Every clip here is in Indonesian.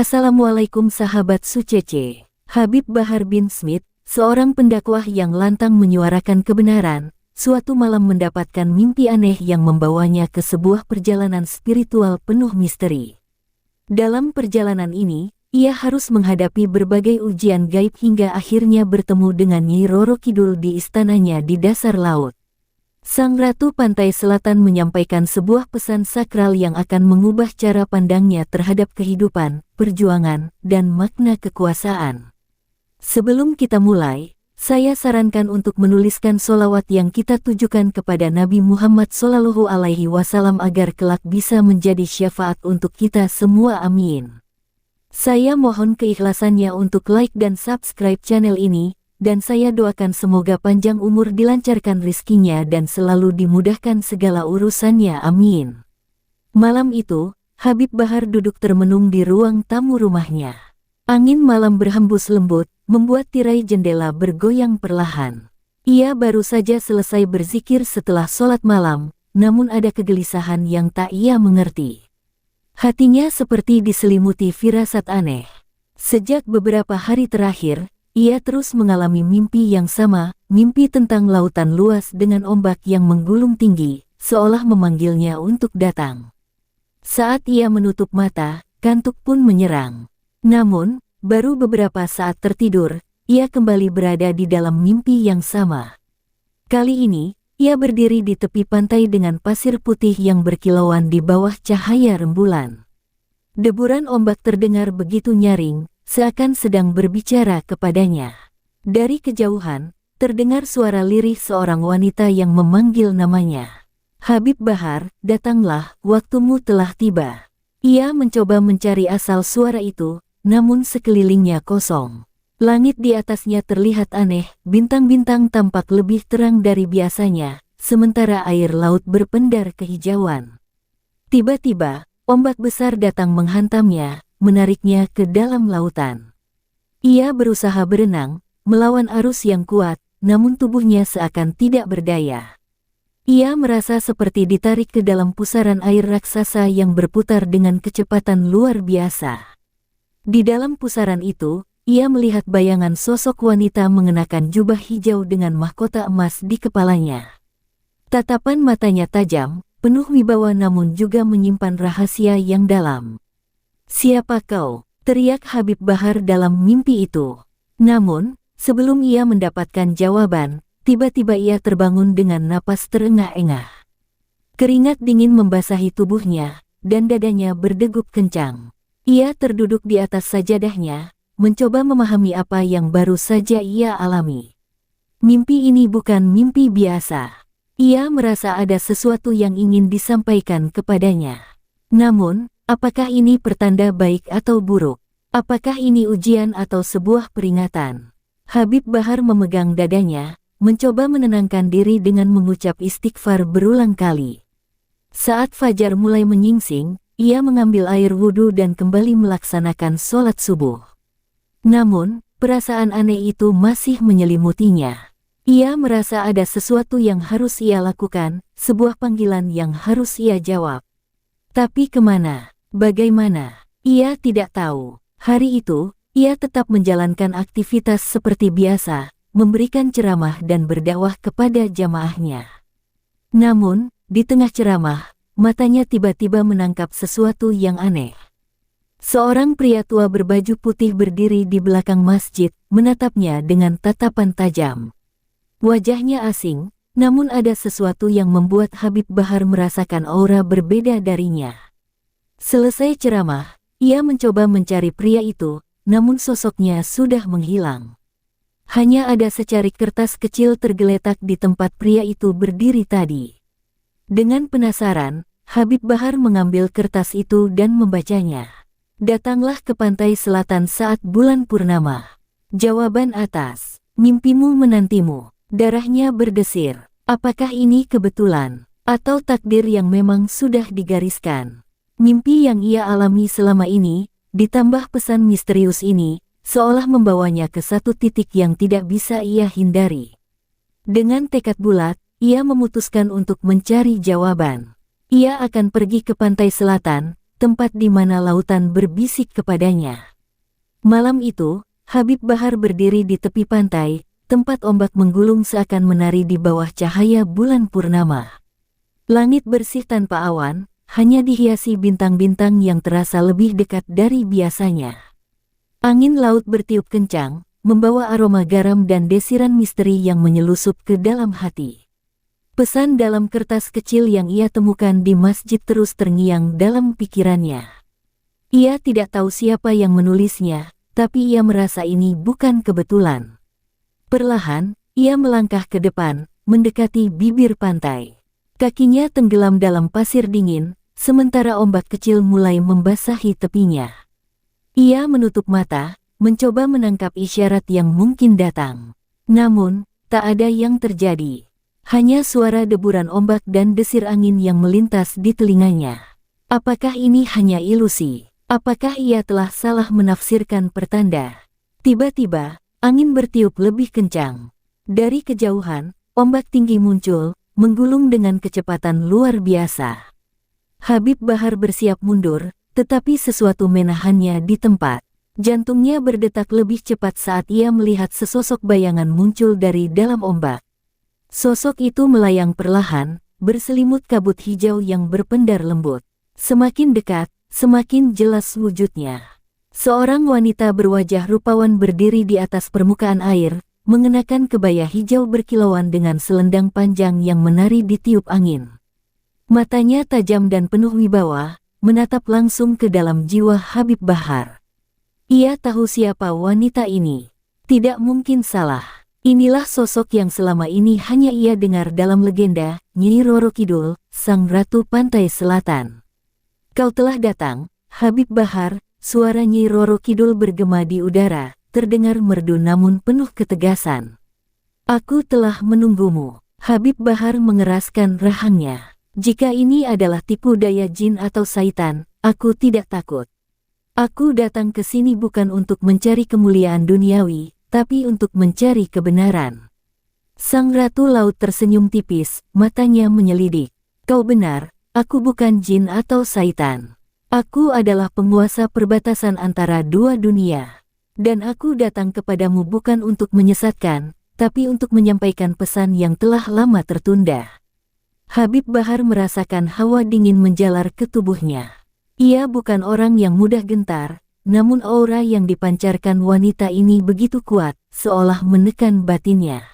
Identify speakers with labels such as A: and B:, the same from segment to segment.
A: Assalamualaikum sahabat Sucece. Habib Bahar bin Smith, seorang pendakwah yang lantang menyuarakan kebenaran, suatu malam mendapatkan mimpi aneh yang membawanya ke sebuah perjalanan spiritual penuh misteri. Dalam perjalanan ini, ia harus menghadapi berbagai ujian gaib hingga akhirnya bertemu dengan Nyi Roro Kidul di istananya di dasar laut. Sang Ratu Pantai Selatan menyampaikan sebuah pesan sakral yang akan mengubah cara pandangnya terhadap kehidupan, perjuangan, dan makna kekuasaan. Sebelum kita mulai, saya sarankan untuk menuliskan sholawat yang kita tujukan kepada Nabi Muhammad SAW agar kelak bisa menjadi syafaat untuk kita semua, amin. Saya mohon keikhlasannya untuk like dan subscribe channel ini, dan saya doakan semoga panjang umur, dilancarkan rizkinya dan selalu dimudahkan segala urusannya, amin. Malam itu, Habib Bahar duduk termenung di ruang tamu rumahnya. Angin malam berhembus lembut, membuat tirai jendela bergoyang perlahan. Ia baru saja selesai berzikir setelah sholat malam, namun ada kegelisahan yang tak ia mengerti. Hatinya seperti diselimuti firasat aneh. Sejak beberapa hari terakhir, ia terus mengalami mimpi yang sama, mimpi tentang lautan luas dengan ombak yang menggulung tinggi, seolah memanggilnya untuk datang. Saat ia menutup mata, kantuk pun menyerang. Namun, baru beberapa saat tertidur, ia kembali berada di dalam mimpi yang sama. Kali ini, ia berdiri di tepi pantai dengan pasir putih yang berkilauan di bawah cahaya rembulan. Deburan ombak terdengar begitu nyaring, seakan sedang berbicara kepadanya. Dari kejauhan, terdengar suara lirih seorang wanita yang memanggil namanya. Habib Bahar, datanglah, waktumu telah tiba. Ia mencoba mencari asal suara itu, namun sekelilingnya kosong. Langit di atasnya terlihat aneh, bintang-bintang tampak lebih terang dari biasanya, sementara air laut berpendar kehijauan. Tiba-tiba, ombak besar datang menghantamnya, menariknya ke dalam lautan. Ia berusaha berenang, melawan arus yang kuat, namun tubuhnya seakan tidak berdaya. Ia merasa seperti ditarik ke dalam pusaran air raksasa yang berputar dengan kecepatan luar biasa. Di dalam pusaran itu, ia melihat bayangan sosok wanita mengenakan jubah hijau dengan mahkota emas di kepalanya. Tatapan matanya tajam, penuh wibawa namun juga menyimpan rahasia yang dalam. "Siapa kau?" teriak Habib Bahar dalam mimpi itu. Namun, sebelum ia mendapatkan jawaban, tiba-tiba ia terbangun dengan napas terengah-engah. Keringat dingin membasahi tubuhnya, dan dadanya berdegup kencang. Ia terduduk di atas sajadahnya, mencoba memahami apa yang baru saja ia alami. Mimpi ini bukan mimpi biasa. Ia merasa ada sesuatu yang ingin disampaikan kepadanya. Namun, apakah ini pertanda baik atau buruk? Apakah ini ujian atau sebuah peringatan? Habib Bahar memegang dadanya, mencoba menenangkan diri dengan mengucap istighfar berulang kali. Saat fajar mulai menyingsing, ia mengambil air wudhu dan kembali melaksanakan sholat subuh. Namun, perasaan aneh itu masih menyelimutinya. Ia merasa ada sesuatu yang harus ia lakukan, sebuah panggilan yang harus ia jawab. Tapi kemana? Bagaimana? Ia tidak tahu. Hari itu, ia tetap menjalankan aktivitas seperti biasa, memberikan ceramah dan berdakwah kepada jamaahnya. Namun, di tengah ceramah, matanya tiba-tiba menangkap sesuatu yang aneh. Seorang pria tua berbaju putih berdiri di belakang masjid, menatapnya dengan tatapan tajam. Wajahnya asing, namun ada sesuatu yang membuat Habib Bahar merasakan aura berbeda darinya. Selesai ceramah, ia mencoba mencari pria itu, namun sosoknya sudah menghilang. Hanya ada secarik kertas kecil tergeletak di tempat pria itu berdiri tadi. Dengan penasaran, Habib Bahar mengambil kertas itu dan membacanya. "Datanglah ke pantai selatan saat bulan purnama. Jawaban atas, mimpimu menantimu." Darahnya berdesir. Apakah ini kebetulan, atau takdir yang memang sudah digariskan? Mimpi yang ia alami selama ini, ditambah pesan misterius ini, seolah membawanya ke satu titik yang tidak bisa ia hindari. Dengan tekad bulat, ia memutuskan untuk mencari jawaban. Ia akan pergi ke pantai selatan, tempat di mana lautan berbisik kepadanya. Malam itu, Habib Bahar berdiri di tepi pantai, tempat ombak menggulung seakan menari di bawah cahaya bulan purnama. Langit bersih tanpa awan, hanya dihiasi bintang-bintang yang terasa lebih dekat dari biasanya. Angin laut bertiup kencang, membawa aroma garam dan desiran misteri yang menyelusup ke dalam hati. Pesan dalam kertas kecil yang ia temukan di masjid terus terngiang dalam pikirannya. Ia tidak tahu siapa yang menulisnya, tapi ia merasa ini bukan kebetulan. Perlahan, ia melangkah ke depan, mendekati bibir pantai. Kakinya tenggelam dalam pasir dingin, sementara ombak kecil mulai membasahi tepinya. Ia menutup mata, mencoba menangkap isyarat yang mungkin datang. Namun, tak ada yang terjadi. Hanya suara deburan ombak dan desir angin yang melintas di telinganya. Apakah ini hanya ilusi? Apakah ia telah salah menafsirkan pertanda? Tiba-tiba, angin bertiup lebih kencang. Dari kejauhan, ombak tinggi muncul, menggulung dengan kecepatan luar biasa. Habib Bahar bersiap mundur, tetapi sesuatu menahannya di tempat. Jantungnya berdetak lebih cepat saat ia melihat sesosok bayangan muncul dari dalam ombak. Sosok itu melayang perlahan, berselimut kabut hijau yang berpendar lembut. Semakin dekat, semakin jelas wujudnya. Seorang wanita berwajah rupawan berdiri di atas permukaan air, mengenakan kebaya hijau berkilauan dengan selendang panjang yang menari di tiup angin. Matanya tajam dan penuh wibawa, menatap langsung ke dalam jiwa Habib Bahar. Ia tahu siapa wanita ini. Tidak mungkin salah. Inilah sosok yang selama ini hanya ia dengar dalam legenda, Nyi Roro Kidul, Sang Ratu Pantai Selatan. Kau telah datang, Habib Bahar, suara Nyi Roro Kidul bergema di udara, terdengar merdu namun penuh ketegasan. Aku telah menunggumu. Habib Bahar mengeraskan rahangnya. Jika ini adalah tipu daya jin atau syaitan, aku tidak takut. Aku datang ke sini bukan untuk mencari kemuliaan duniawi, tapi untuk mencari kebenaran. Sang Ratu Laut tersenyum tipis, matanya menyelidik. Kau benar, aku bukan jin atau syaitan. Aku adalah penguasa perbatasan antara dua dunia. Dan aku datang kepadamu bukan untuk menyesatkan, tapi untuk menyampaikan pesan yang telah lama tertunda. Habib Bahar merasakan hawa dingin menjalar ke tubuhnya. Ia bukan orang yang mudah gentar, namun aura yang dipancarkan wanita ini begitu kuat, seolah menekan batinnya.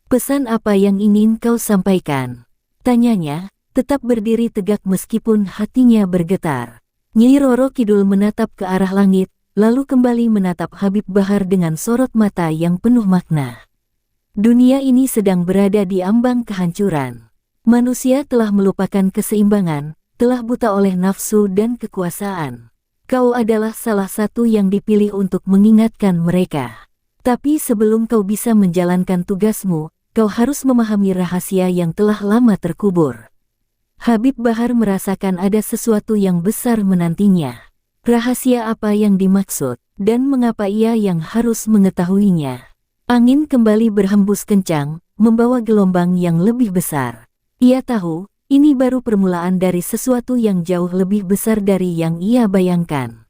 A: Pesan apa yang ingin kau sampaikan? Tanyanya, tetap berdiri tegak meskipun hatinya bergetar. Nyi Roro Kidul menatap ke arah langit, lalu kembali menatap Habib Bahar dengan sorot mata yang penuh makna. Dunia ini sedang berada di ambang kehancuran. Manusia telah melupakan keseimbangan, telah buta oleh nafsu dan kekuasaan. Kau adalah salah satu yang dipilih untuk mengingatkan mereka. Tapi sebelum kau bisa menjalankan tugasmu, kau harus memahami rahasia yang telah lama terkubur. Habib Bahar merasakan ada sesuatu yang besar menantinya. Rahasia apa yang dimaksud, dan mengapa ia yang harus mengetahuinya? Angin kembali berhembus kencang, membawa gelombang yang lebih besar. Ia tahu, ini baru permulaan dari sesuatu yang jauh lebih besar dari yang ia bayangkan.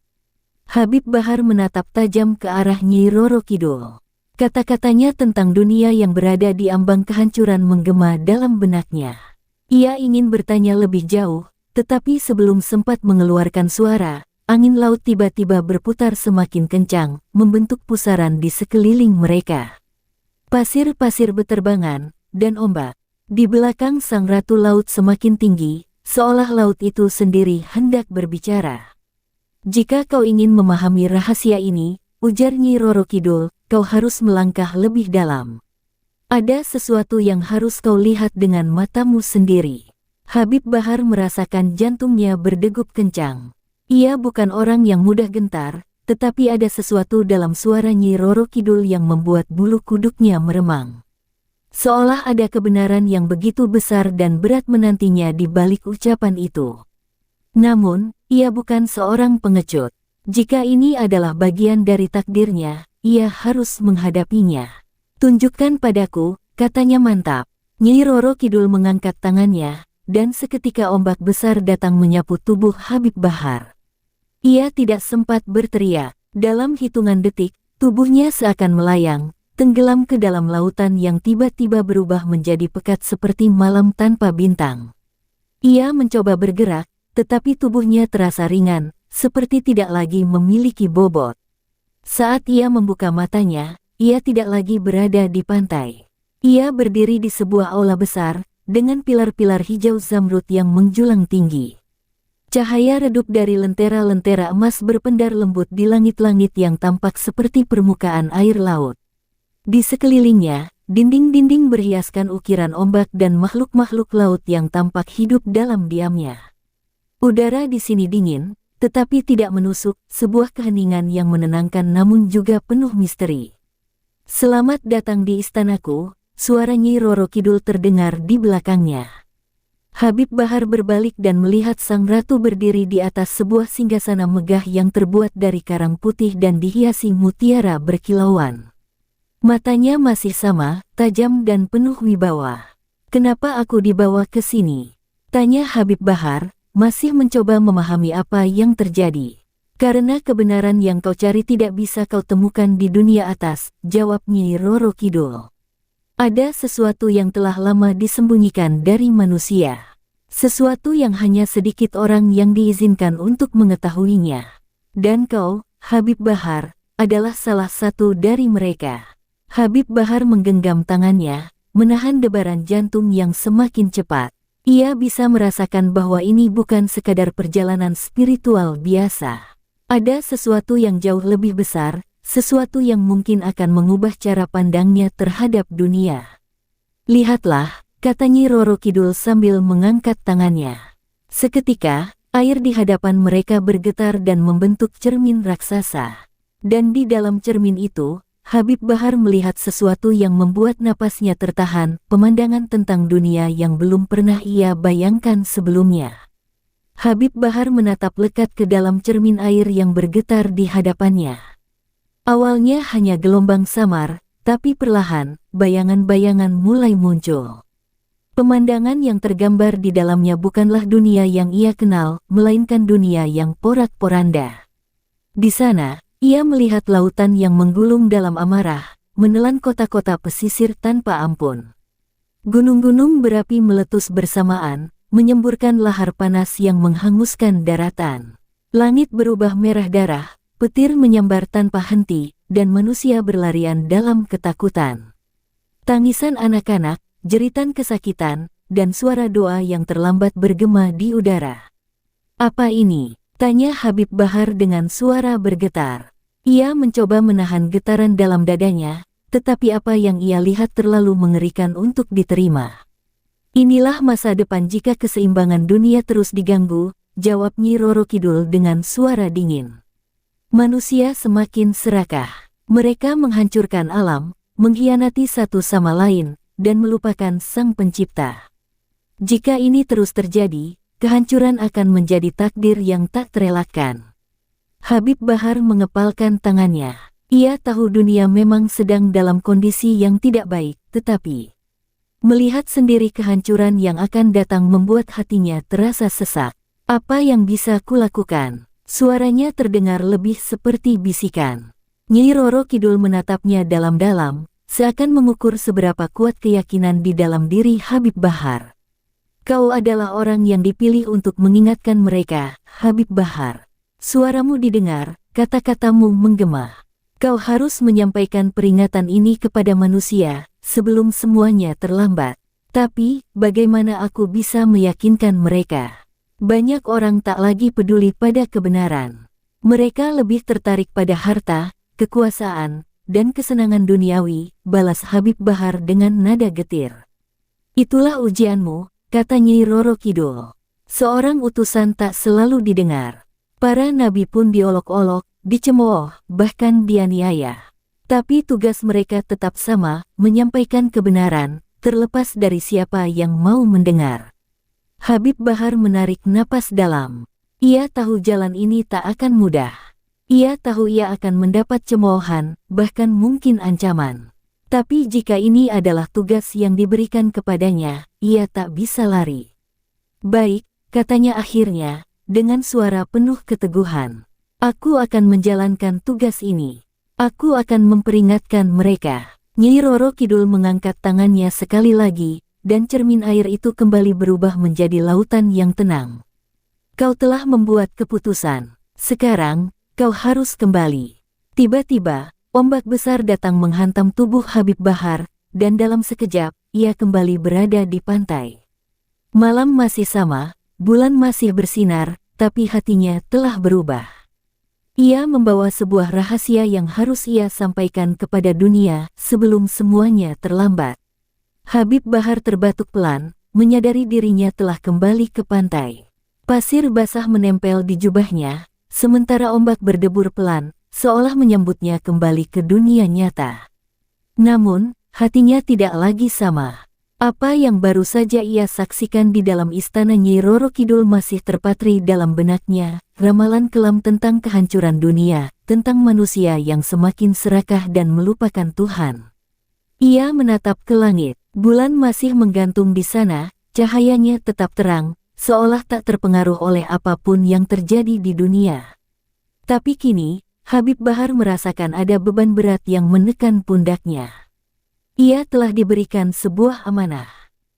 A: Habib Bahar menatap tajam ke arah Nyi Roro Kidul. Kata-katanya tentang dunia yang berada di ambang kehancuran menggema dalam benaknya. Ia ingin bertanya lebih jauh, tetapi sebelum sempat mengeluarkan suara, angin laut tiba-tiba berputar semakin kencang, membentuk pusaran di sekeliling mereka. Pasir-pasir beterbangan, dan ombak. Di belakang Sang Ratu Laut semakin tinggi, seolah laut itu sendiri hendak berbicara. Jika kau ingin memahami rahasia ini, ujar Nyi Roro Kidul, kau harus melangkah lebih dalam. Ada sesuatu yang harus kau lihat dengan matamu sendiri. Habib Bahar merasakan jantungnya berdegup kencang. Ia bukan orang yang mudah gentar, tetapi ada sesuatu dalam suara Nyi Roro Kidul yang membuat bulu kuduknya meremang. Seolah ada kebenaran yang begitu besar dan berat menantinya di balik ucapan itu. Namun, ia bukan seorang pengecut. Jika ini adalah bagian dari takdirnya, ia harus menghadapinya. Tunjukkan padaku, katanya mantap. Nyi Roro Kidul mengangkat tangannya, dan seketika ombak besar datang menyapu tubuh Habib Bahar. Ia tidak sempat berteriak. Dalam hitungan detik, tubuhnya seakan melayang, tenggelam ke dalam lautan yang tiba-tiba berubah menjadi pekat seperti malam tanpa bintang. Ia mencoba bergerak, tetapi tubuhnya terasa ringan, seperti tidak lagi memiliki bobot. Saat ia membuka matanya, ia tidak lagi berada di pantai. Ia berdiri di sebuah aula besar, dengan pilar-pilar hijau zamrud yang menjulang tinggi. Cahaya redup dari lentera-lentera emas berpendar lembut di langit-langit yang tampak seperti permukaan air laut. Di sekelilingnya, dinding-dinding berhiaskan ukiran ombak dan makhluk-makhluk laut yang tampak hidup dalam diamnya. Udara di sini dingin, tetapi tidak menusuk, sebuah keheningan yang menenangkan namun juga penuh misteri. "Selamat datang di istanaku," suara Nyi Roro Kidul terdengar di belakangnya. Habib Bahar berbalik dan melihat sang ratu berdiri di atas sebuah singgasana megah yang terbuat dari karang putih dan dihiasi mutiara berkilauan. Matanya masih sama, tajam dan penuh wibawa. "Kenapa aku dibawa ke sini?" tanya Habib Bahar, masih mencoba memahami apa yang terjadi. "Karena kebenaran yang kau cari tidak bisa kau temukan di dunia atas," jawab Nyi Roro Kidul. "Ada sesuatu yang telah lama disembunyikan dari manusia. Sesuatu yang hanya sedikit orang yang diizinkan untuk mengetahuinya. Dan kau, Habib Bahar, adalah salah satu dari mereka." Habib Bahar menggenggam tangannya, menahan debaran jantung yang semakin cepat. Ia bisa merasakan bahwa ini bukan sekadar perjalanan spiritual biasa. Ada sesuatu yang jauh lebih besar, sesuatu yang mungkin akan mengubah cara pandangnya terhadap dunia. "Lihatlah," kata Nyi Roro Kidul sambil mengangkat tangannya. Seketika, air di hadapan mereka bergetar dan membentuk cermin raksasa. Dan di dalam cermin itu, Habib Bahar melihat sesuatu yang membuat napasnya tertahan, pemandangan tentang dunia yang belum pernah ia bayangkan sebelumnya. Habib Bahar menatap lekat ke dalam cermin air yang bergetar di hadapannya. Awalnya hanya gelombang samar, tapi perlahan, bayangan-bayangan mulai muncul. Pemandangan yang tergambar di dalamnya bukanlah dunia yang ia kenal, melainkan dunia yang porak-poranda. Di sana, ia melihat lautan yang menggulung dalam amarah, menelan kota-kota pesisir tanpa ampun. Gunung-gunung berapi meletus bersamaan, menyemburkan lahar panas yang menghanguskan daratan. Langit berubah merah darah, petir menyambar tanpa henti, dan manusia berlarian dalam ketakutan. Tangisan anak-anak, jeritan kesakitan, dan suara doa yang terlambat bergema di udara. "Apa ini?" tanya Habib Bahar dengan suara bergetar. Ia mencoba menahan getaran dalam dadanya, tetapi apa yang ia lihat terlalu mengerikan untuk diterima. "Inilah masa depan jika keseimbangan dunia terus diganggu," jawab Nyi Roro Kidul dengan suara dingin. "Manusia semakin serakah. Mereka menghancurkan alam, mengkhianati satu sama lain, dan melupakan Sang Pencipta. Jika ini terus terjadi, kehancuran akan menjadi takdir yang tak terelakkan." Habib Bahar mengepalkan tangannya. Ia tahu dunia memang sedang dalam kondisi yang tidak baik, tetapi melihat sendiri kehancuran yang akan datang membuat hatinya terasa sesak. "Apa yang bisa kulakukan?" Suaranya terdengar lebih seperti bisikan. Nyi Roro Kidul menatapnya dalam-dalam, seakan mengukur seberapa kuat keyakinan di dalam diri Habib Bahar. "Kau adalah orang yang dipilih untuk mengingatkan mereka, Habib Bahar. Suaramu didengar, kata-katamu menggema. Kau harus menyampaikan peringatan ini kepada manusia, sebelum semuanya terlambat. Tapi, bagaimana aku bisa meyakinkan mereka? Banyak orang tak lagi peduli pada kebenaran. Mereka lebih tertarik pada harta, kekuasaan, dan kesenangan duniawi," balas Habib Bahar dengan nada getir. "Itulah ujianmu," kata Nyi Roro Kidul. "Seorang utusan tak selalu didengar. Para nabi pun diolok-olok, dicemooh, bahkan dianiaya. Tapi tugas mereka tetap sama, menyampaikan kebenaran, terlepas dari siapa yang mau mendengar." Habib Bahar menarik napas dalam. Ia tahu jalan ini tak akan mudah. Ia tahu ia akan mendapat cemoohan, bahkan mungkin ancaman. Tapi jika ini adalah tugas yang diberikan kepadanya, ia tak bisa lari. Baik, katanya akhirnya, dengan suara penuh keteguhan. Aku akan menjalankan tugas ini. Aku akan memperingatkan mereka. Nyai Roro Kidul mengangkat tangannya sekali lagi, dan cermin air itu kembali berubah menjadi lautan yang tenang. Kau telah membuat keputusan. Sekarang, kau harus kembali. Tiba-tiba, ombak besar datang menghantam tubuh Habib Bahar, dan dalam sekejap, ia kembali berada di pantai. Malam masih sama, bulan masih bersinar, tapi hatinya telah berubah. Ia membawa sebuah rahasia yang harus ia sampaikan kepada dunia sebelum semuanya terlambat. Habib Bahar terbatuk pelan, menyadari dirinya telah kembali ke pantai. Pasir basah menempel di jubahnya, sementara ombak berdebur pelan, seolah menyambutnya kembali ke dunia nyata. Namun, hatinya tidak lagi sama. Apa yang baru saja ia saksikan di dalam istana Nyai Roro Kidul masih terpatri dalam benaknya, ramalan kelam tentang kehancuran dunia, tentang manusia yang semakin serakah dan melupakan Tuhan. Ia menatap ke langit, bulan masih menggantung di sana, cahayanya tetap terang, seolah tak terpengaruh oleh apapun yang terjadi di dunia. Tapi kini, Habib Bahar merasakan ada beban berat yang menekan pundaknya. Ia telah diberikan sebuah amanah.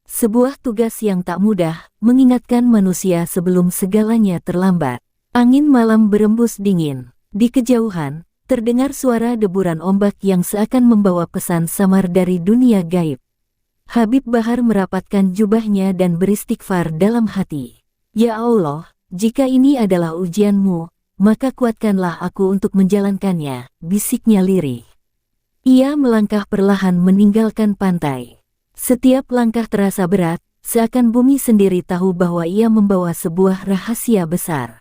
A: Sebuah tugas yang tak mudah, mengingatkan manusia sebelum segalanya terlambat. Angin malam berembus dingin. Di kejauhan, terdengar suara deburan ombak yang seakan membawa pesan samar dari dunia gaib. Habib Bahar merapatkan jubahnya dan beristighfar dalam hati. Ya Allah, jika ini adalah ujianmu, maka kuatkanlah aku untuk menjalankannya, bisiknya lirih. Ia melangkah perlahan meninggalkan pantai. Setiap langkah terasa berat, seakan bumi sendiri tahu bahwa ia membawa sebuah rahasia besar.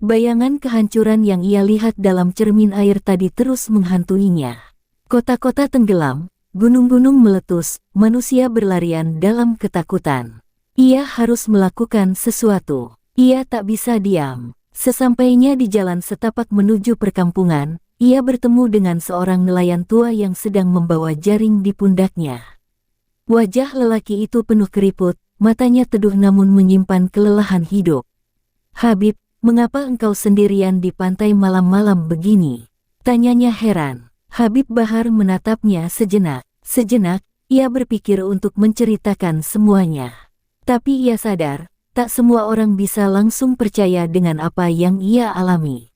A: Bayangan kehancuran yang ia lihat dalam cermin air tadi terus menghantuinya. Kota-kota tenggelam, gunung-gunung meletus, manusia berlarian dalam ketakutan. Ia harus melakukan sesuatu. Ia tak bisa diam. Sesampainya di jalan setapak menuju perkampungan, ia bertemu dengan seorang nelayan tua yang sedang membawa jaring di pundaknya. Wajah lelaki itu penuh keriput, matanya teduh namun menyimpan kelelahan hidup. Habib, mengapa engkau sendirian di pantai malam-malam begini? Tanyanya heran. Habib Bahar menatapnya sejenak. Sejenak, ia berpikir untuk menceritakan semuanya. Tapi ia sadar, tak semua orang bisa langsung percaya dengan apa yang ia alami.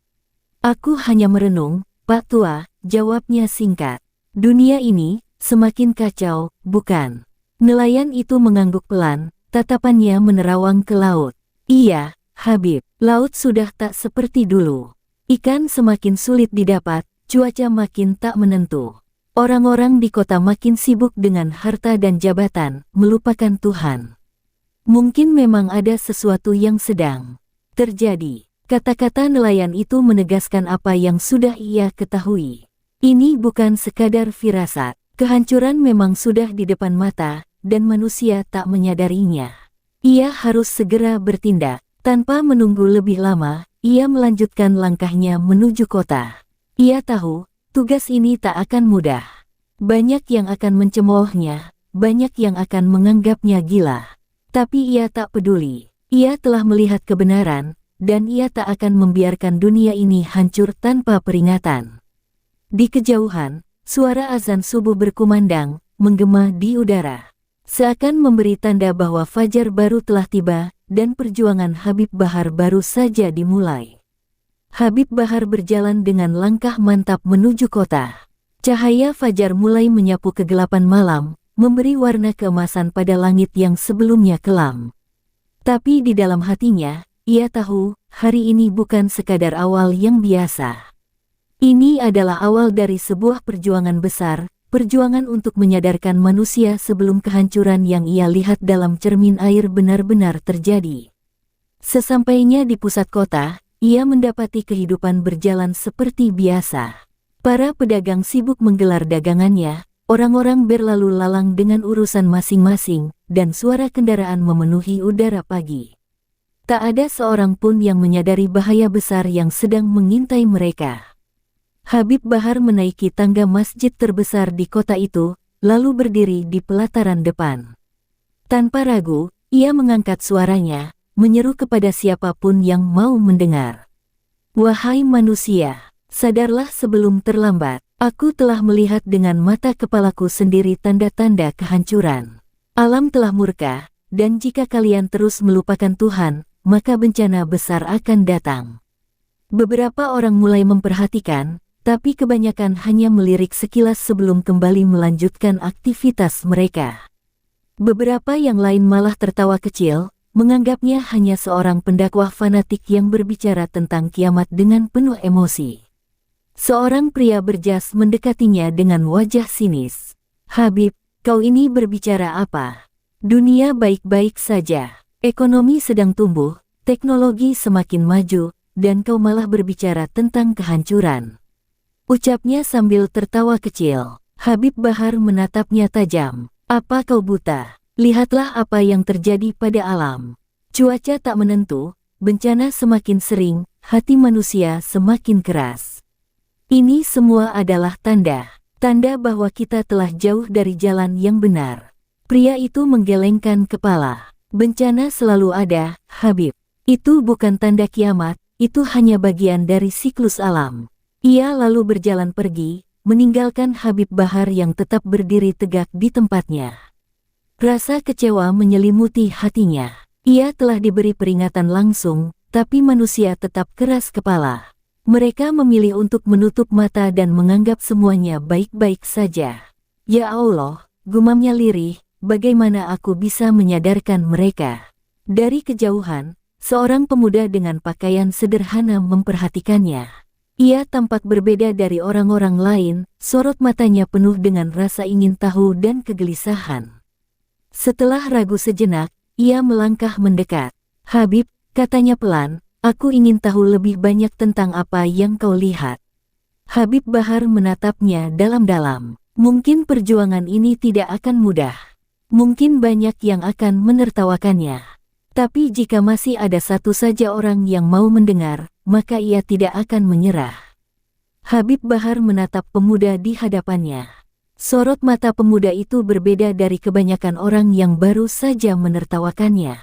A: Aku hanya merenung, Pak Tua, jawabnya singkat. Dunia ini semakin kacau, bukan? Nelayan itu mengangguk pelan, tatapannya menerawang ke laut. Iya, Habib, laut sudah tak seperti dulu. Ikan semakin sulit didapat, cuaca makin tak menentu. Orang-orang di kota makin sibuk dengan harta dan jabatan, melupakan Tuhan. Mungkin memang ada sesuatu yang sedang terjadi. Kata-kata nelayan itu menegaskan apa yang sudah ia ketahui. Ini bukan sekadar firasat. Kehancuran memang sudah di depan mata, dan manusia tak menyadarinya. Ia harus segera bertindak. Tanpa menunggu lebih lama, ia melanjutkan langkahnya menuju kota. Ia tahu, tugas ini tak akan mudah. Banyak yang akan mencemoohnya, banyak yang akan menganggapnya gila. Tapi ia tak peduli. Ia telah melihat kebenaran, dan ia tak akan membiarkan dunia ini hancur tanpa peringatan. Di kejauhan, suara azan subuh berkumandang, menggema di udara. Seakan memberi tanda bahwa fajar baru telah tiba, dan perjuangan Habib Bahar baru saja dimulai. Habib Bahar berjalan dengan langkah mantap menuju kota. Cahaya fajar mulai menyapu kegelapan malam, memberi warna keemasan pada langit yang sebelumnya kelam. Tapi di dalam hatinya, ia tahu, hari ini bukan sekadar awal yang biasa. Ini adalah awal dari sebuah perjuangan besar, perjuangan untuk menyadarkan manusia sebelum kehancuran yang ia lihat dalam cermin air benar-benar terjadi. Sesampainya di pusat kota, ia mendapati kehidupan berjalan seperti biasa. Para pedagang sibuk menggelar dagangannya, orang-orang berlalu lalang dengan urusan masing-masing, dan suara kendaraan memenuhi udara pagi. Tak ada seorang pun yang menyadari bahaya besar yang sedang mengintai mereka. Habib Bahar menaiki tangga masjid terbesar di kota itu, lalu berdiri di pelataran depan. Tanpa ragu, Ia mengangkat suaranya, menyeru kepada siapapun yang mau mendengar. Wahai manusia, sadarlah sebelum terlambat. Aku telah melihat dengan mata kepalaku sendiri tanda-tanda kehancuran. Alam telah murka, dan jika kalian terus melupakan Tuhan, maka bencana besar akan datang. Beberapa orang mulai memperhatikan, tapi kebanyakan hanya melirik sekilas sebelum kembali melanjutkan aktivitas mereka. Beberapa yang lain malah tertawa kecil, menganggapnya hanya seorang pendakwah fanatik yang berbicara tentang kiamat dengan penuh emosi. Seorang pria berjas mendekatinya dengan wajah sinis. Habib, kau ini berbicara apa? Dunia baik-baik saja. Ekonomi sedang tumbuh, teknologi semakin maju, dan kau malah berbicara tentang kehancuran. Ucapnya sambil tertawa kecil. Habib Bahar menatapnya tajam. Apa kau buta? Lihatlah apa yang terjadi pada alam. Cuaca tak menentu, bencana semakin sering, hati manusia semakin keras. Ini semua adalah tanda bahwa kita telah jauh dari jalan yang benar. Pria itu menggelengkan kepala. Bencana selalu ada, Habib. Itu bukan tanda kiamat, itu hanya bagian dari siklus alam. Ia lalu berjalan pergi, meninggalkan Habib Bahar yang tetap berdiri tegak di tempatnya. Rasa kecewa menyelimuti hatinya. Ia telah diberi peringatan langsung, tapi manusia tetap keras kepala. Mereka memilih untuk menutup mata dan menganggap semuanya baik-baik saja. Ya Allah, gumamnya lirih, bagaimana aku bisa menyadarkan mereka? Dari kejauhan, seorang pemuda dengan pakaian sederhana memperhatikannya. Ia tampak berbeda dari orang-orang lain, sorot matanya penuh dengan rasa ingin tahu dan kegelisahan. Setelah ragu sejenak, ia melangkah mendekat. Habib, katanya pelan, aku ingin tahu lebih banyak tentang apa yang kau lihat. Habib Bahar menatapnya dalam-dalam. Mungkin perjuangan ini tidak akan mudah. Mungkin banyak yang akan menertawakannya. Tapi jika masih ada satu saja orang yang mau mendengar, maka ia tidak akan menyerah. Habib Bahar menatap pemuda di hadapannya. Sorot mata pemuda itu berbeda dari kebanyakan orang yang baru saja menertawakannya.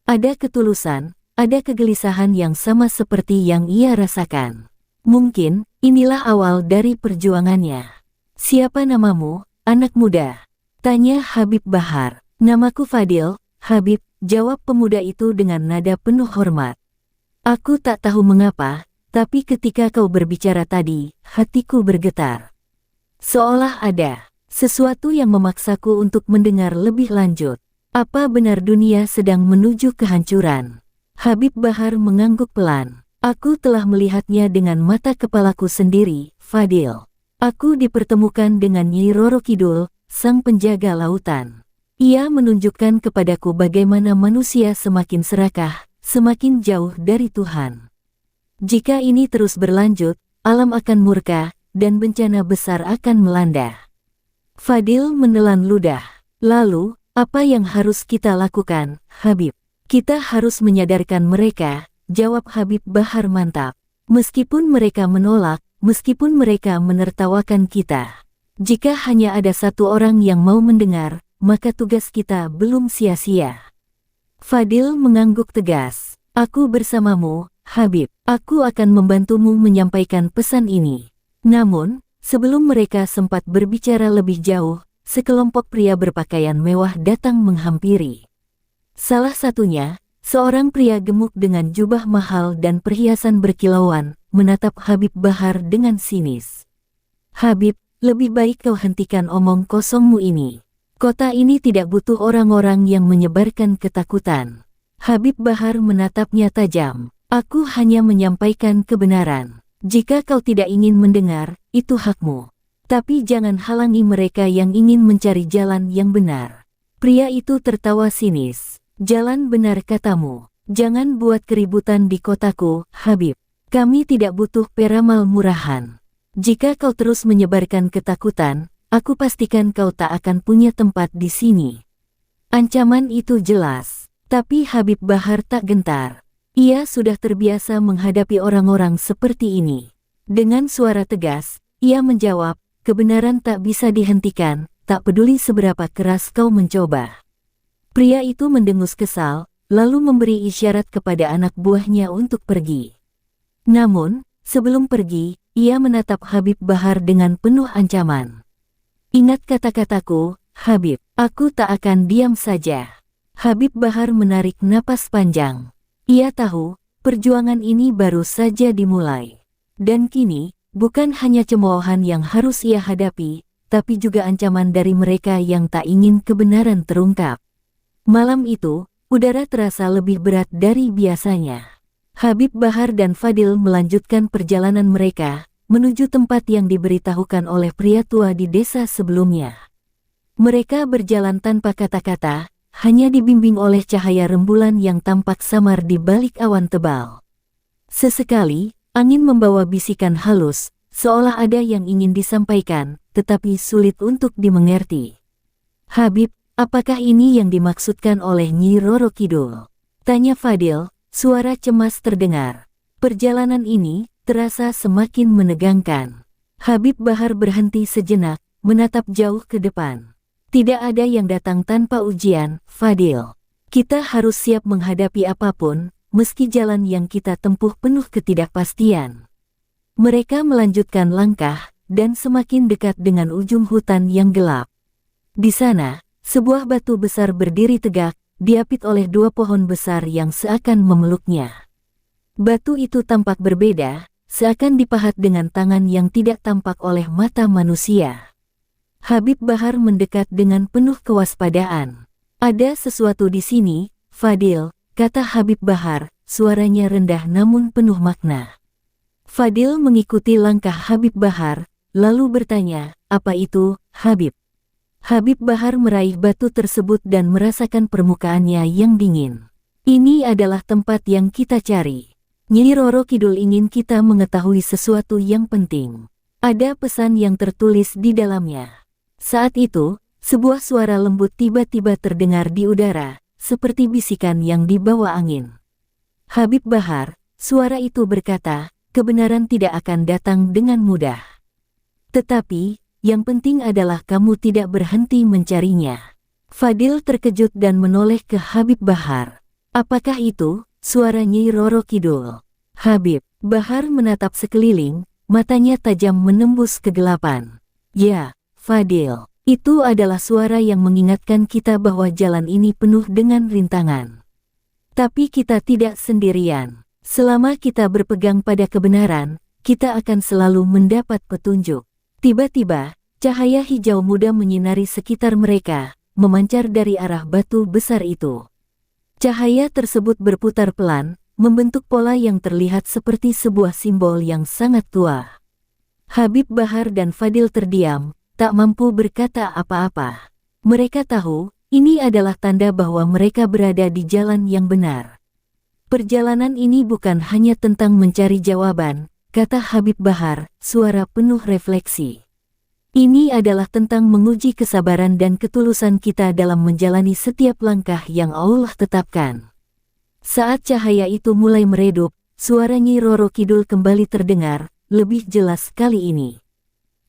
A: Ada ketulusan, ada kegelisahan yang sama seperti yang ia rasakan. Mungkin, inilah awal dari perjuangannya. Siapa namamu, anak muda? Tanya Habib Bahar. Namaku Fadil, Habib, jawab pemuda itu dengan nada penuh hormat. Aku tak tahu mengapa, tapi ketika kau berbicara tadi, hatiku bergetar. Seolah ada sesuatu yang memaksaku untuk mendengar lebih lanjut. Apa benar dunia sedang menuju kehancuran? Habib Bahar mengangguk pelan. Aku telah melihatnya dengan mata kepalaku sendiri, Fadil. Aku dipertemukan dengan Nyi Roro Kidul, sang penjaga lautan. Ia menunjukkan kepadaku bagaimana manusia semakin serakah, semakin jauh dari Tuhan. Jika ini terus berlanjut, alam akan murka, dan bencana besar akan melanda. Fadil menelan ludah. Lalu, apa yang harus kita lakukan, Habib? Kita harus menyadarkan mereka, jawab Habib Bahar mantap. Meskipun mereka menolak, meskipun mereka menertawakan kita. Jika hanya ada satu orang yang mau mendengar, maka tugas kita belum sia-sia. Fadil mengangguk tegas. Aku bersamamu, Habib. Aku akan membantumu menyampaikan pesan ini. Namun, sebelum mereka sempat berbicara lebih jauh, sekelompok pria berpakaian mewah datang menghampiri. Salah satunya, seorang pria gemuk dengan jubah mahal dan perhiasan berkilauan, menatap Habib Bahar dengan sinis. Habib, lebih baik kau hentikan omong kosongmu ini. Kota ini tidak butuh orang-orang yang menyebarkan ketakutan. Habib Bahar menatapnya tajam. Aku hanya menyampaikan kebenaran. Jika kau tidak ingin mendengar, itu hakmu. Tapi jangan halangi mereka yang ingin mencari jalan yang benar. Pria itu tertawa sinis. Jalan benar katamu. Jangan buat keributan di kotaku, Habib. Kami tidak butuh peramal murahan. Jika kau terus menyebarkan ketakutan, aku pastikan kau tak akan punya tempat di sini. Ancaman itu jelas. Tapi Habib Bahar tak gentar. Ia sudah terbiasa menghadapi orang-orang seperti ini. Dengan suara tegas, ia menjawab, kebenaran tak bisa dihentikan, tak peduli seberapa keras kau mencoba. Pria itu mendengus kesal, lalu memberi isyarat kepada anak buahnya untuk pergi. Namun, sebelum pergi, ia menatap Habib Bahar dengan penuh ancaman. "Ingat kata-kataku, Habib, aku tak akan diam saja." Habib Bahar menarik napas panjang. Ia tahu, perjuangan ini baru saja dimulai. Dan kini, bukan hanya cemoohan yang harus ia hadapi, tapi juga ancaman dari mereka yang tak ingin kebenaran terungkap. Malam itu, udara terasa lebih berat dari biasanya. Habib Bahar dan Fadil melanjutkan perjalanan mereka, menuju tempat yang diberitahukan oleh pria tua di desa sebelumnya. Mereka berjalan tanpa kata-kata, hanya dibimbing oleh cahaya rembulan yang tampak samar di balik awan tebal. Sesekali, angin membawa bisikan halus, seolah ada yang ingin disampaikan, tetapi sulit untuk dimengerti. "Habib, apakah ini yang dimaksudkan oleh Nyi Roro Kidul?" tanya Fadil, suara cemas terdengar. Perjalanan ini terasa semakin menegangkan. Habib Bahar berhenti sejenak, menatap jauh ke depan. "Tidak ada yang datang tanpa ujian, Fadil. Kita harus siap menghadapi apapun, meski jalan yang kita tempuh penuh ketidakpastian." Mereka melanjutkan langkah, dan semakin dekat dengan ujung hutan yang gelap. Di sana, sebuah batu besar berdiri tegak, diapit oleh dua pohon besar yang seakan memeluknya. Batu itu tampak berbeda, seakan dipahat dengan tangan yang tidak tampak oleh mata manusia. Habib Bahar mendekat dengan penuh kewaspadaan. "Ada sesuatu di sini, Fadil," kata Habib Bahar, suaranya rendah namun penuh makna. Fadil mengikuti langkah Habib Bahar, lalu bertanya, "Apa itu, Habib?" Habib Bahar meraih batu tersebut dan merasakan permukaannya yang dingin. "Ini adalah tempat yang kita cari. Nyi Roro Kidul ingin kita mengetahui sesuatu yang penting. Ada pesan yang tertulis di dalamnya." Saat itu, sebuah suara lembut tiba-tiba terdengar di udara, seperti bisikan yang dibawa angin. "Habib Bahar," suara itu berkata, "kebenaran tidak akan datang dengan mudah. Tetapi, yang penting adalah kamu tidak berhenti mencarinya." Fadil terkejut dan menoleh ke Habib Bahar. "Apakah itu?" suara Nyi Roro Kidul. Habib Bahar menatap sekeliling, matanya tajam menembus kegelapan. "Ya, Fadil, itu adalah suara yang mengingatkan kita bahwa jalan ini penuh dengan rintangan. Tapi kita tidak sendirian. Selama kita berpegang pada kebenaran, kita akan selalu mendapat petunjuk." Tiba-tiba, cahaya hijau muda menyinari sekitar mereka, memancar dari arah batu besar itu. Cahaya tersebut berputar pelan, membentuk pola yang terlihat seperti sebuah simbol yang sangat tua. Habib Bahar dan Fadil terdiam, tak mampu berkata apa-apa. Mereka tahu, ini adalah tanda bahwa mereka berada di jalan yang benar. "Perjalanan ini bukan hanya tentang mencari jawaban," kata Habib Bahar, suara penuh refleksi. "Ini adalah tentang menguji kesabaran dan ketulusan kita dalam menjalani setiap langkah yang Allah tetapkan." Saat cahaya itu mulai meredup, suara Nyi Roro Kidul kembali terdengar, lebih jelas kali ini.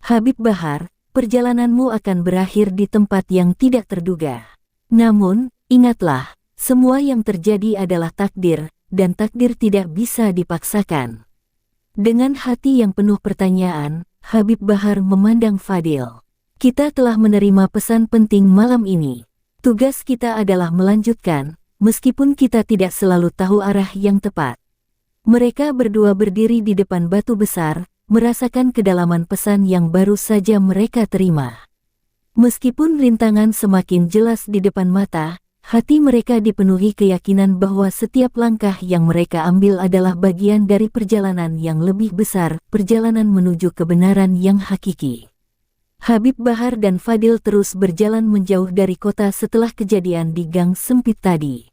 A: "Habib Bahar, perjalananmu akan berakhir di tempat yang tidak terduga. Namun, ingatlah, semua yang terjadi adalah takdir, dan takdir tidak bisa dipaksakan." Dengan hati yang penuh pertanyaan, Habib Bahar memandang Fadil. "Kita telah menerima pesan penting malam ini. Tugas kita adalah melanjutkan, meskipun kita tidak selalu tahu arah yang tepat." Mereka berdua berdiri di depan batu besar, merasakan kedalaman pesan yang baru saja mereka terima. Meskipun rintangan semakin jelas di depan mata, hati mereka dipenuhi keyakinan bahwa setiap langkah yang mereka ambil adalah bagian dari perjalanan yang lebih besar, perjalanan menuju kebenaran yang hakiki. Habib Bahar dan Fadil terus berjalan menjauh dari kota setelah kejadian di gang sempit tadi.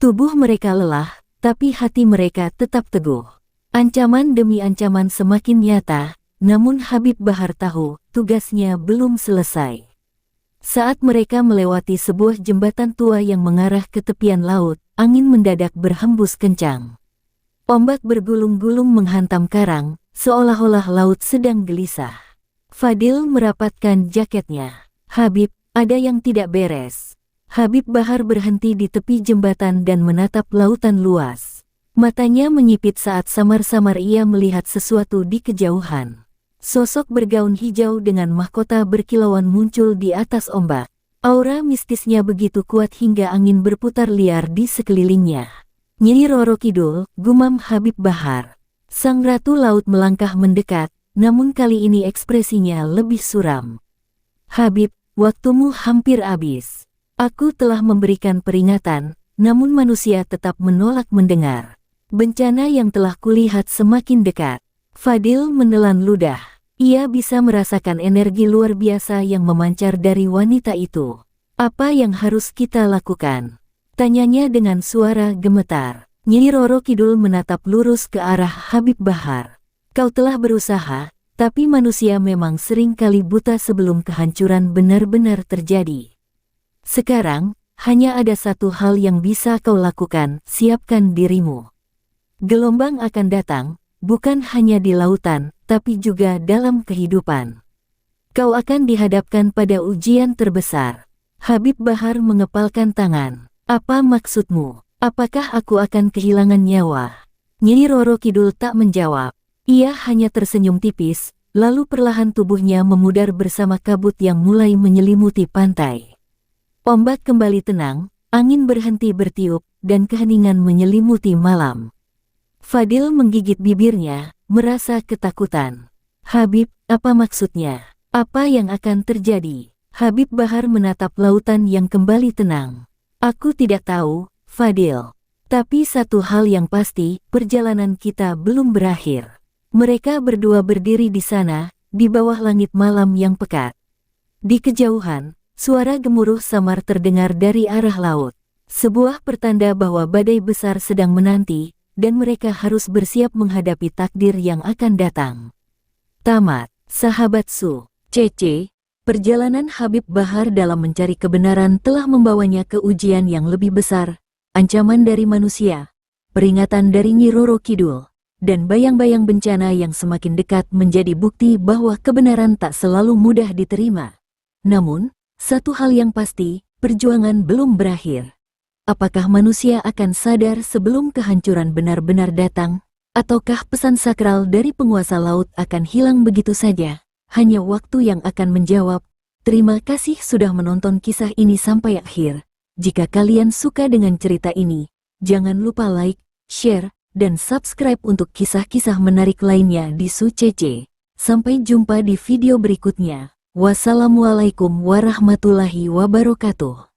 A: Tubuh mereka lelah, tapi hati mereka tetap teguh. Ancaman demi ancaman semakin nyata, namun Habib Bahar tahu, tugasnya belum selesai. Saat mereka melewati sebuah jembatan tua yang mengarah ke tepian laut, angin mendadak berhembus kencang. Ombak bergulung-gulung menghantam karang, seolah-olah laut sedang gelisah. Fadil merapatkan jaketnya. "Habib, ada yang tidak beres." Habib Bahar berhenti di tepi jembatan dan menatap lautan luas. Matanya menyipit saat samar-samar ia melihat sesuatu di kejauhan. Sosok bergaun hijau dengan mahkota berkilauan muncul di atas ombak. Aura mistisnya begitu kuat hingga angin berputar liar di sekelilingnya. Nyi Roro Kidul, gumam Habib Bahar. Sang Ratu Laut melangkah mendekat, namun kali ini ekspresinya lebih suram. Habib, waktumu hampir habis. Aku telah memberikan peringatan, namun manusia tetap menolak mendengar. Bencana yang telah kulihat semakin dekat. Fadil menelan ludah. Ia bisa merasakan energi luar biasa yang memancar dari wanita itu. Apa yang harus kita lakukan? Tanyanya dengan suara gemetar. Nyi Roro Kidul menatap lurus ke arah Habib Bahar. Kau telah berusaha, tapi manusia memang sering kali buta sebelum kehancuran benar-benar terjadi. Sekarang, hanya ada satu hal yang bisa kau lakukan, siapkan dirimu. Gelombang akan datang, bukan hanya di lautan, tapi juga dalam kehidupan. Kau akan dihadapkan pada ujian terbesar. Habib Bahar mengepalkan tangan. Apa maksudmu? Apakah aku akan kehilangan nyawa? Nyi Roro Kidul tak menjawab. Ia hanya tersenyum tipis, lalu perlahan tubuhnya memudar bersama kabut yang mulai menyelimuti pantai. Ombak kembali tenang, angin berhenti bertiup, dan keheningan menyelimuti malam. Fadil menggigit bibirnya, merasa ketakutan. Habib, apa maksudnya? Apa yang akan terjadi? Habib Bahar menatap lautan yang kembali tenang. Aku tidak tahu, Fadil. Tapi satu hal yang pasti, perjalanan kita belum berakhir. Mereka berdua berdiri di sana, di bawah langit malam yang pekat. Di kejauhan, suara gemuruh samar terdengar dari arah laut. Sebuah pertanda bahwa badai besar sedang menanti, dan mereka harus bersiap menghadapi takdir yang akan datang. Tamat, sahabat Su. CC, perjalanan Habib Bahar dalam mencari kebenaran telah membawanya ke ujian yang lebih besar, ancaman dari manusia, peringatan dari Nyi Roro Kidul, dan bayang-bayang bencana yang semakin dekat menjadi bukti bahwa kebenaran tak selalu mudah diterima. Namun, satu hal yang pasti, perjuangan belum berakhir. Apakah manusia akan sadar sebelum kehancuran benar-benar datang? Ataukah pesan sakral dari penguasa laut akan hilang begitu saja? Hanya waktu yang akan menjawab. Terima kasih sudah menonton kisah ini sampai akhir. Jika kalian suka dengan cerita ini, jangan lupa like, share, dan subscribe untuk kisah-kisah menarik lainnya di Su CC. Sampai jumpa di video berikutnya. Wassalamualaikum warahmatullahi wabarakatuh.